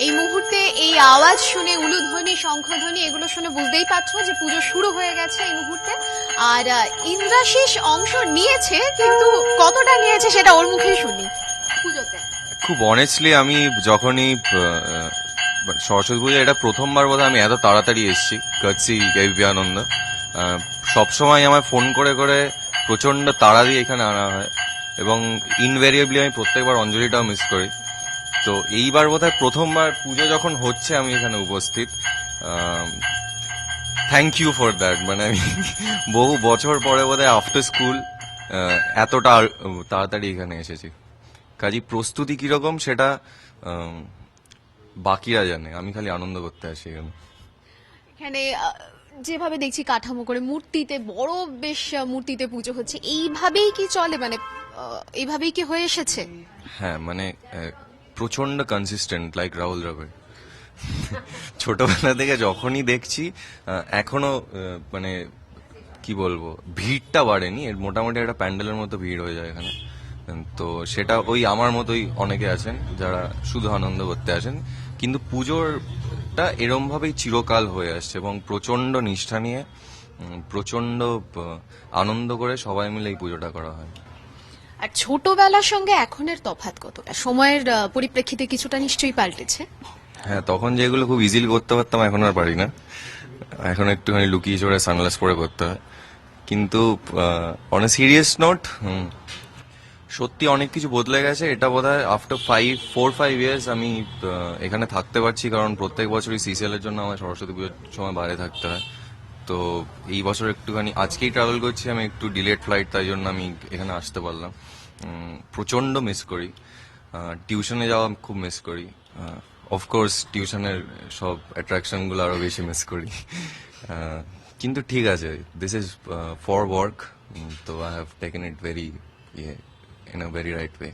এই মুহূর্তে এই আওয়াজ শুনে, উলুধ্বনি, শঙ্খধ্বনি এগুলো শুনে বুঝতেই পারছো যে পুজো শুরু হয়ে গেছে এই মুহূর্তে। আর ইন্দ্রাশিস অংশ নিয়েছে, কিন্তু কতটা নিয়েছে সেটা ওর মুখেই শুনি পুজোতে। খুব অনেস্টলি আমি যখনই সরস্বতী পুজো এটা প্রথমবার বোধহয় আমি এত তাড়াতাড়ি এসেছি কাটসি এবিপি আনন্দ। সবসময় আমায় ফোন করে করে প্রচন্ড তাড়া দিয়ে এখানে আনা হয় এবং ইনভেরিয়েবলি আমি প্রত্যেকবার অঞ্জলিটাও মিস করি। তো এইবার বোধহয় প্রথমবার পুজো যখন হচ্ছে আমি এখানে উপস্থিত। Thank you for that. মানে আমি বহু বছর পরে বোধহয় আফটার স্কুল এতটা তাড়াতাড়ি এখানে এসেছি। কাজী প্রস্তুতি কিরকম সেটা বাকিরা জানে, আমি খালি আনন্দ করতে আসি এখানে। এখানে যেভাবে দেখছি কাঠামো করে মূর্তিতে, বড় বেশ মূর্তিতে পুজো হচ্ছে, এইভাবেই কি চলে? মানে এইভাবেই কি হয়ে এসেছে? হ্যাঁ, মানে প্রচন্ড কনসিস্টেন্ট লাইক রাহুল দ্রাবিড়। ছোটবেলা থেকে যখনই দেখছি এখনো মানে কি বলবো, ভিড়টা বাড়েনি, এর মোটামুটি একটা প্যান্ডেলের মতো ভিড় হয়ে যায় এখানে। তো সেটা ওই আমার মতোই অনেকে আছেন যারা শুধু আনন্দ করতে আসেন, কিন্তু পুজোরটা এরম ভাবেই চিরকাল হয়ে আসছে এবং প্রচন্ড নিষ্ঠা নিয়ে প্রচন্ড আনন্দ করে সবাই মিলে এই পুজোটা করা হয়। আর ছোটবেলার সঙ্গে এখনের তফাৎ কতটা? সময়ের পরিপ্রেক্ষিতে কিছুটা নিশ্চয়ই পাল্টেছে। হ্যাঁ, তখন যেগুলো খুব ইজিলি করতে পারতাম এখন আর পারি না। এখন একটুখানি লুকিয়ে চড়ে সানগ্লাস পরে করতে হয়। কিন্তু অন এ সিরিয়াস নোট, সত্যি অনেক কিছু বদলে গেছে। এটা বোধহয় আফটার 4-5 ইয়ার্স আমি এখানে থাকতে পারছি, কারণ প্রত্যেক বছরই সিসিএল এর জন্য আমার সরস্বতী পুজোর সময় বাইরে থাকতে হয়। তো এই বছর একটুখানি আজকেই ট্রাভেল করছি আমি, একটু ডিলেড ফ্লাইট, তাই জন্য আমি এখানে আসতে পারলাম। প্রচন্ড মিস করি, টিউশনে যাওয়া খুব মিস করি, অফকোর্স টিউশনের সব অ্যাট্রাকশন গুলো আরো বেশি মিস করি। কিন্তু ঠিক আছে, দিস ইজ ফর ওয়ার্ক, তো I have taken it very in a very right way.